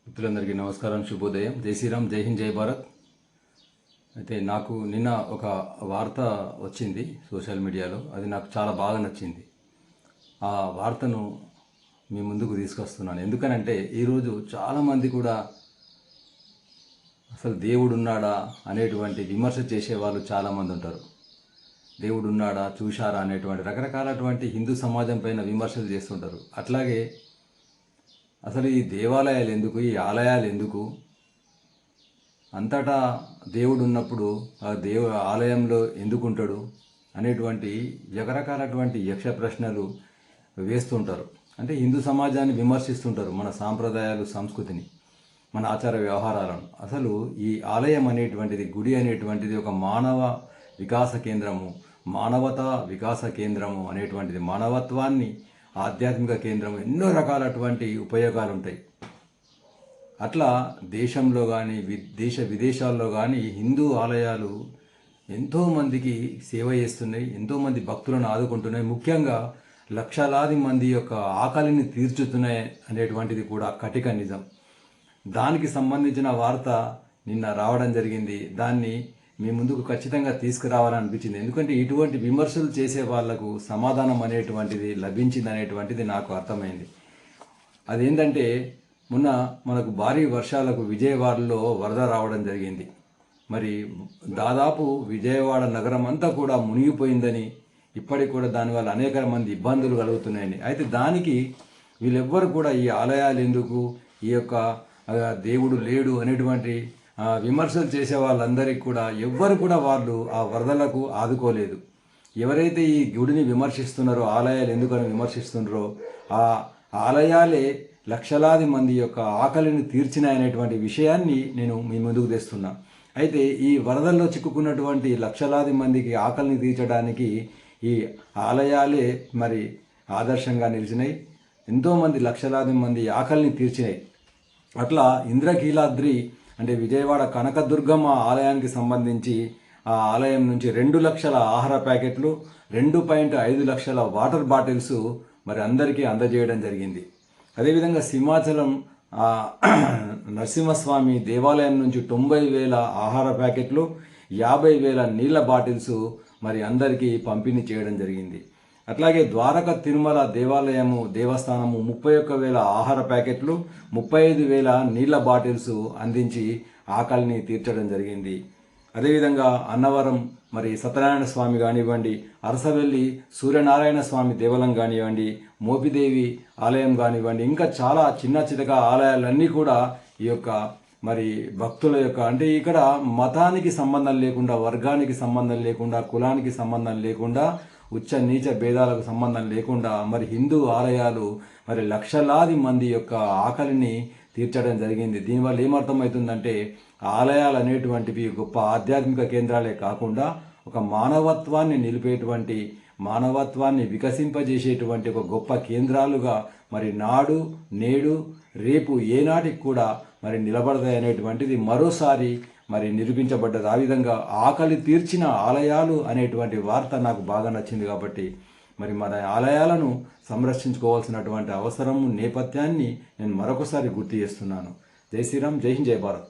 మిత్రులందరికీ నమస్కారం, శుభోదయం, జై శ్రీరామ్, జై హింద్, జై భారత్. అయితే నాకు నిన్న ఒక వార్త వచ్చింది సోషల్ మీడియాలో. అది నాకు చాలా బాగా నచ్చింది. ఆ వార్తను మీ ముందుకు తీసుకొస్తున్నాను. ఎందుకనంటే ఈరోజు చాలామంది కూడా అసలు దేవుడు ఉన్నాడా అనేటువంటి విమర్శ చేసేవాళ్ళు చాలామంది ఉంటారు. దేవుడు ఉన్నాడా, చూశారా అనేటువంటి రకరకాలటువంటి హిందూ సమాజం పైన విమర్శలు చేస్తుంటారు. అట్లాగే అసలు ఈ దేవాలయాలు ఎందుకు, ఈ ఆలయాలు ఎందుకు, అంతటా దేవుడు ఉన్నప్పుడు ఆ ఆలయంలో ఎందుకుంటాడు అనేటువంటి రకరకాలటువంటి యక్ష ప్రశ్నలు వేస్తుంటారు. అంటే హిందూ సమాజాన్ని విమర్శిస్తుంటారు, మన సాంప్రదాయాలు, సంస్కృతిని, మన ఆచార వ్యవహారాలను. అసలు ఈ ఆలయం అనేటువంటిది, గుడి అనేటువంటిది ఒక మానవ వికాస కేంద్రము, మానవతా వికాస కేంద్రము అనేటువంటిది, మానవత్వాన్ని ఆధ్యాత్మిక కేంద్రం, ఎన్నో రకాలటువంటి ఉపయోగాలు ఉంటాయి. అట్లా దేశంలో కానీ దేశ విదేశాల్లో కానీ హిందూ ఆలయాలు ఎంతోమందికి సేవ చేస్తున్నాయి, ఎంతోమంది భక్తులను ఆదుకుంటున్నాయి. ముఖ్యంగా లక్షలాది మంది యొక్క ఆకలిని తీర్చుతున్నాయి అనేటువంటిది కూడా కటిక నిజం. దానికి సంబంధించిన వార్త నిన్న రావడం జరిగింది. దాన్ని మీ ముందుకు ఖచ్చితంగా తీసుకురావాలనిపించింది. ఎందుకంటే ఇటువంటి విమర్శలు చేసే వాళ్లకు సమాధానం అనేటువంటిది లభించింది అనేటువంటిది నాకు అర్థమైంది. అదేంటంటే మొన్న మనకు భారీ వర్షాలకు విజయవాడలో వరద రావడం జరిగింది. మరి దాదాపు విజయవాడ నగరం అంతా కూడా మునిగిపోయిందని, ఇప్పటికి కూడా దానివల్ల అనేక మంది ఇబ్బందులు కలుగుతున్నాయని. అయితే దానికి వీళ్ళెవ్వరు కూడా ఈ ఆలయాలు ఎందుకు, ఈ యొక్క దేవుడు లేడు అనేటువంటి విమర్శలు చేసే వాళ్ళందరికీ కూడా ఎవ్వరు కూడా వాళ్ళు ఆ వరదలకు ఆదుకోలేదు. ఎవరైతే ఈ గుడిని విమర్శిస్తున్నారో, ఆలయాలు ఎందుకని విమర్శిస్తున్నారో, ఆ ఆలయాలే లక్షలాది మంది యొక్క ఆకలిని తీర్చినాయనేటువంటి విషయాన్ని నేను మీ ముందుకు తెస్తున్నా. అయితే ఈ వరదల్లో చిక్కుకున్నటువంటి లక్షలాది మందికి ఆకలిని తీర్చడానికి ఈ ఆలయాలే మరి ఆదర్శంగా నిలిచినాయి. ఎంతోమంది లక్షలాది మంది ఆకలిని తీర్చినాయి. అట్లా ఇంద్రకీలాద్రి అంటే విజయవాడ కనకదుర్గమ్మ ఆలయానికి సంబంధించి ఆ ఆలయం నుంచి 2 లక్షల ఆహార ప్యాకెట్లు, 2.5 లక్షల వాటర్ బాటిల్స్ మరి అందరికీ అందజేయడం జరిగింది. అదేవిధంగా సింహాచలం నరసింహస్వామి దేవాలయం నుంచి 90,000 ఆహార ప్యాకెట్లు, 50,000 నీళ్ళ బాటిల్స్ మరి అందరికీ పంపిణీ చేయడం జరిగింది. అట్లాగే ద్వారక తిరుమల దేవస్థానము 31,000 ఆహార ప్యాకెట్లు, 35,000 నీళ్ళ బాటిల్స్ అందించి ఆకలిని తీర్చడం జరిగింది. అదేవిధంగా అన్నవరం మరి సత్యనారాయణ స్వామి కానివ్వండి, అరసవెల్లి సూర్యనారాయణ స్వామి దేవాలయం కానివ్వండి, మోపిదేవి ఆలయం కానివ్వండి, ఇంకా చాలా చిన్న చితక ఆలయాలన్నీ కూడా ఈ యొక్క మరి భక్తుల యొక్క, అంటే ఇక్కడ మతానికి సంబంధం లేకుండా, వర్గానికి సంబంధం లేకుండా, కులానికి సంబంధం లేకుండా, ఉచ్చ నీచ భేదాలకు సంబంధం లేకుండా మరి హిందూ ఆలయాలు మరి లక్షలాది మంది యొక్క ఆకలిని తీర్చడం జరిగింది. దీనివల్ల ఏమర్థమవుతుందంటే ఆలయాలు అనేటువంటివి గొప్ప ఆధ్యాత్మిక కేంద్రాలే కాకుండా ఒక మానవత్వాన్ని నిలిపేటువంటి, మానవత్వాన్ని వికసింపజేసేటువంటి ఒక గొప్ప కేంద్రాలుగా మరి నాడు నేడు రేపు ఏనాటికి కూడా మరి నిలబడతాయి అనేటువంటిది మరోసారి మరి నిరూపించబడ్డది. ఆ విధంగా ఆకలి తీర్చిన ఆలయాలు అనేటువంటి వార్త నాకు బాగా నచ్చింది. కాబట్టి మరి మన ఆలయాలను సంరక్షించుకోవాల్సినటువంటి అవసరం, నేపథ్యాన్ని నేను మరొకసారి గుర్తు చేస్తున్నాను. జై శ్రీరామ్, జై హింద్, జై భారత్.